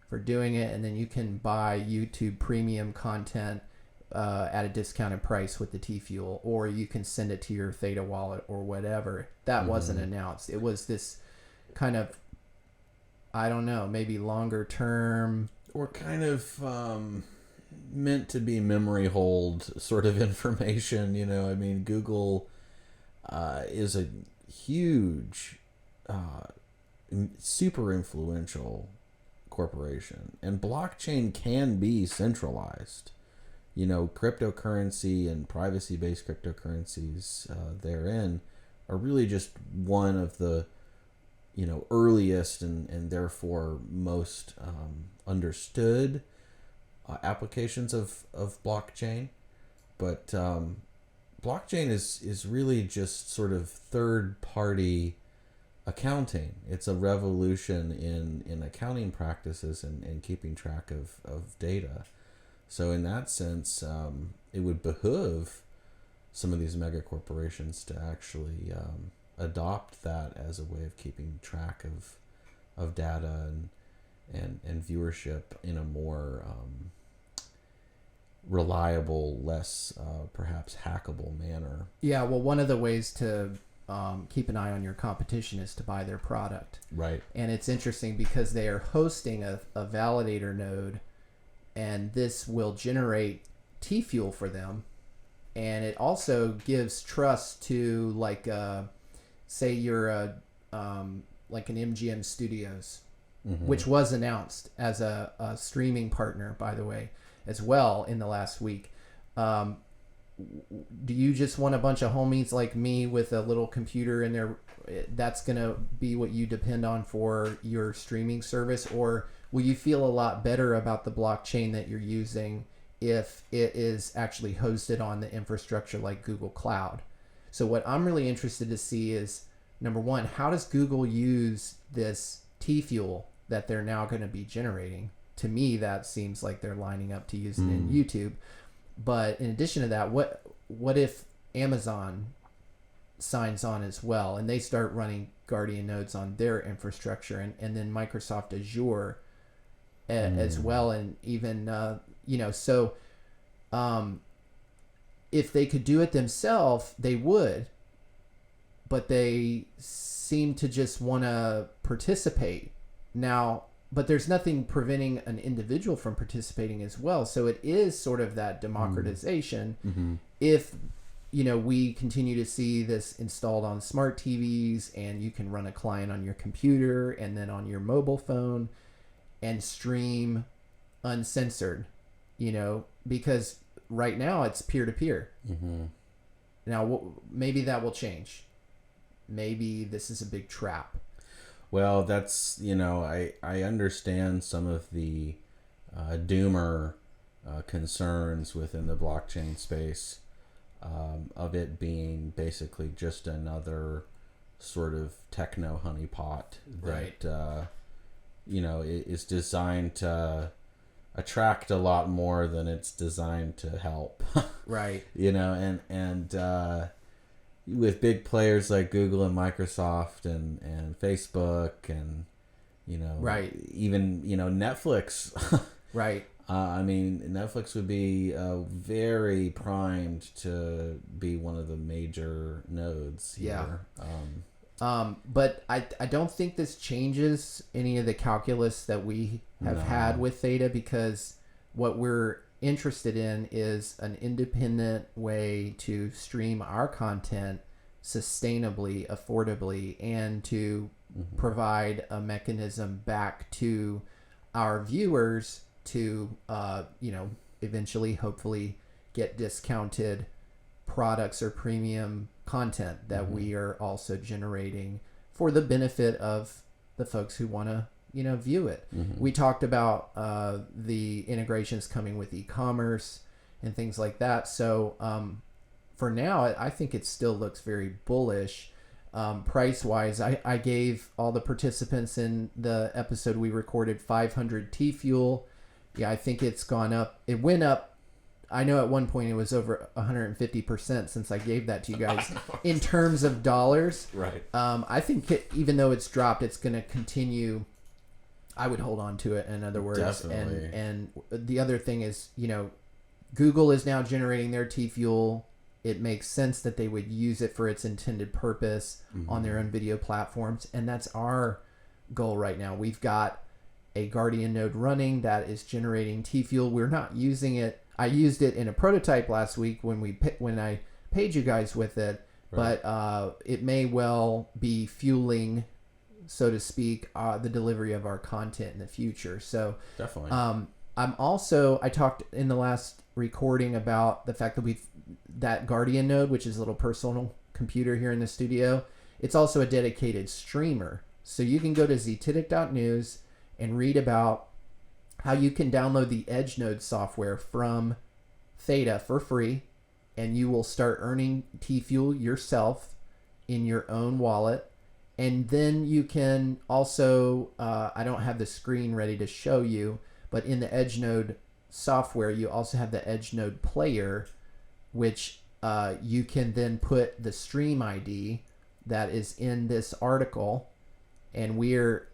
for doing it, and then you can buy YouTube premium content at a discounted price with the T-Fuel, or you can send it to your Theta wallet or whatever. That wasn't announced. It was this kind of, I don't know, maybe longer term, or kind of meant to be memory hold sort of information. You know, I mean, Google is a huge, super influential corporation, and blockchain can be centralized. You know, cryptocurrency and privacy-based cryptocurrencies therein are really just one of the, you know, earliest and therefore most understood applications of blockchain. But blockchain is really just sort of third-party accounting. It's a revolution in accounting practices and keeping track of data. So in that sense, it would behoove some of these mega corporations to actually adopt that as a way of keeping track of data and viewership in a more reliable, less perhaps hackable manner. Yeah, well, one of the ways to keep an eye on your competition is to buy their product. Right. And it's interesting because they are hosting a validator node, and this will generate T-Fuel for them. And it also gives trust to, like, say you're like an MGM Studios, which was announced as a streaming partner, by the way, as well in the last week. Do you just want a bunch of homies like me with a little computer in there? That's going to be what you depend on for your streaming service? Or will you feel a lot better about the blockchain that you're using if it is actually hosted on the infrastructure like Google Cloud? So what I'm really interested to see is, number one, how does Google use this T-Fuel that they're now going to be generating? To me, that seems like they're lining up to use it in YouTube. But in addition to that, what if Amazon signs on as well and they start running Guardian nodes on their infrastructure, and then Microsoft Azure as well, and even so if they could do it themselves, they would, but they seem to just want to participate now. But there's nothing preventing an individual from participating as well. So it is sort of that democratization. If we continue to see this installed on smart TVs, and you can run a client on your computer and then on your mobile phone and stream uncensored, because right now it's peer-to-peer. Now, maybe that will change. Maybe this is a big trap. Well, that's, I understand some of the doomer concerns within the blockchain space, of it being basically just another sort of techno honeypot that, is designed to attract a lot more than it's designed to help. Right. And with big players like Google and Microsoft and Facebook and, right. even, Netflix. Right. I mean, Netflix would be very primed to be one of the major nodes here. Yeah. But I don't think this changes any of the calculus that we have had with Theta, because what we're interested in is an independent way to stream our content sustainably, affordably, and to provide a mechanism back to our viewers to eventually, hopefully, get discounted products or premium content that we are also generating for the benefit of the folks who want to view it. We talked about the integrations coming with e-commerce and things like that. So for now, I think it still looks very bullish. Price wise, I gave all the participants in the episode we recorded 500 T-Fuel. Yeah, I think it's gone up. It went up. I know at one point it was over 150% since I gave that to you guys in terms of dollars. Right. I think even though it's dropped, it's going to continue I would hold on to it, in other words. Definitely. And the other thing is, Google is now generating their T-Fuel. It makes sense that they would use it for its intended purpose on their own video platforms. And that's our goal right now. We've got a Guardian node running that is generating T-Fuel. We're not using it. I used it in a prototype last week when I paid you guys with it. Right. But it may well be fueling, so to speak, the delivery of our content in the future. So definitely. I talked in the last recording about the fact that that Guardian node, which is a little personal computer here in the studio, it's also a dedicated streamer. So you can go to Zetetic.news and read about how you can download the Edge node software from THETA for free, and you will start earning T-Fuel yourself in your own wallet. And then you can also, I don't have the screen ready to show you, but in the Edge node software, you also have the Edge node player, which you can then put the stream ID that is in this article, and we are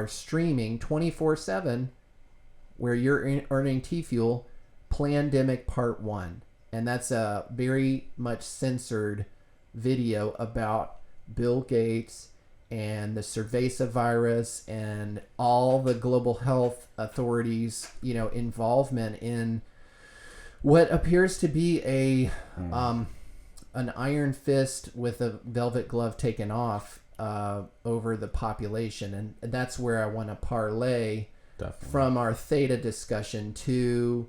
streaming 24/7, where you're earning T-Fuel, Plandemic Part 1, and that's a very much censored video about Bill Gates and the Cerveza virus and all the global health authorities, involvement in what appears to be an iron fist with a velvet glove taken off over the population. And that's where I want to parlay from our THETA discussion to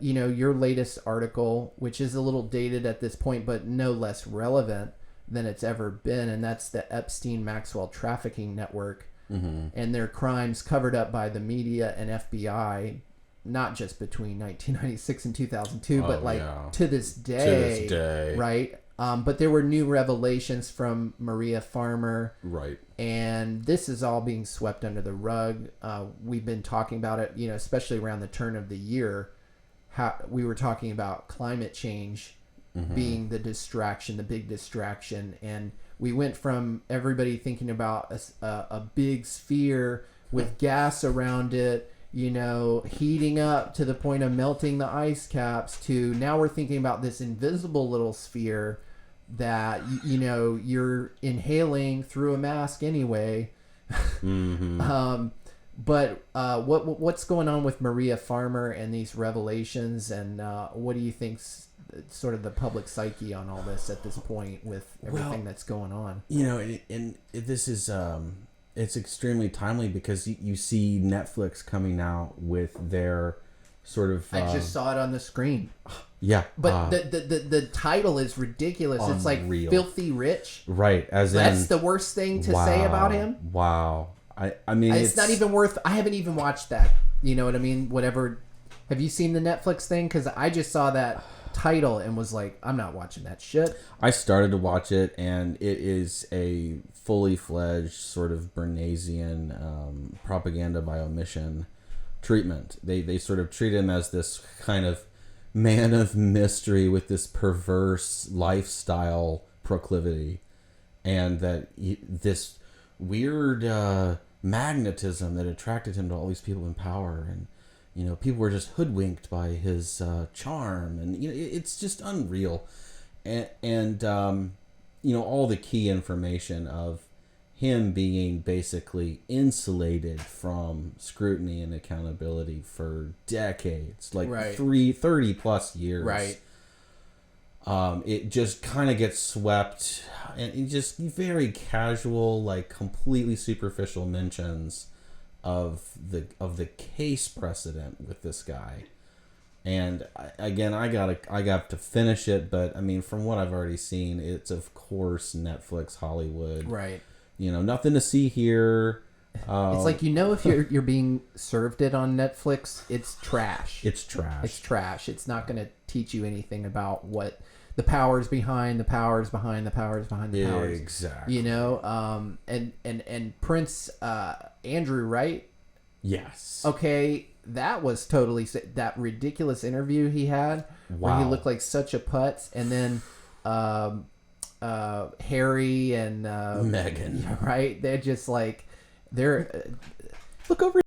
your latest article, which is a little dated at this point, but no less relevant than it's ever been, and that's the Epstein-Maxwell trafficking network and their crimes covered up by the media and FBI, not just between 1996 and 2002, but to this day, right? But there were new revelations from Maria Farmer, right? And this is all being swept under the rug. We've been talking about it, especially around the turn of the year. How we were talking about climate change being the big distraction, and we went from everybody thinking about a big sphere with gas around it, heating up to the point of melting the ice caps, to now we're thinking about this invisible little sphere that you're inhaling through a mask anyway. But what's going on with Maria Farmer and these revelations, and what do you think's sort of the public psyche on all this at this point with everything that's going on? And this is it's extremely timely because you see Netflix coming out with their sort of I just saw it on the screen. Yeah, but the title is ridiculous. It's like Filthy Rich, right? That's the worst thing to say about him. Wow. I mean, it's not even worth. I haven't even watched that. You know what I mean? Whatever. Have you seen the Netflix thing? Because I just saw that title and was like, I'm not watching that shit. I started to watch it, and it is a fully fledged sort of Bernaysian propaganda by omission treatment. They sort of treat him as this kind of man of mystery with this perverse lifestyle proclivity, and that this weird magnetism that attracted him to all these people in power, and people were just hoodwinked by his charm, and it's just unreal, and all the key information of him being basically insulated from scrutiny and accountability for decades, like 30 plus years, right? It just kind of gets swept, and it just very casual, like completely superficial mentions of the case precedent with this guy. And I got to finish it, but I mean, from what I've already seen, it's of course Netflix Hollywood, right? Nothing to see here. It's like, if you're being served it on Netflix, it's trash. It's trash. It's trash. It's not going to teach you anything about what the powers behind the powers behind the powers behind the powers. Exactly. And Prince Andrew, right? Yes. Okay, that was totally that ridiculous interview he had where he looked like such a putz, and then Harry and Meghan, right? They're just like, They're Look over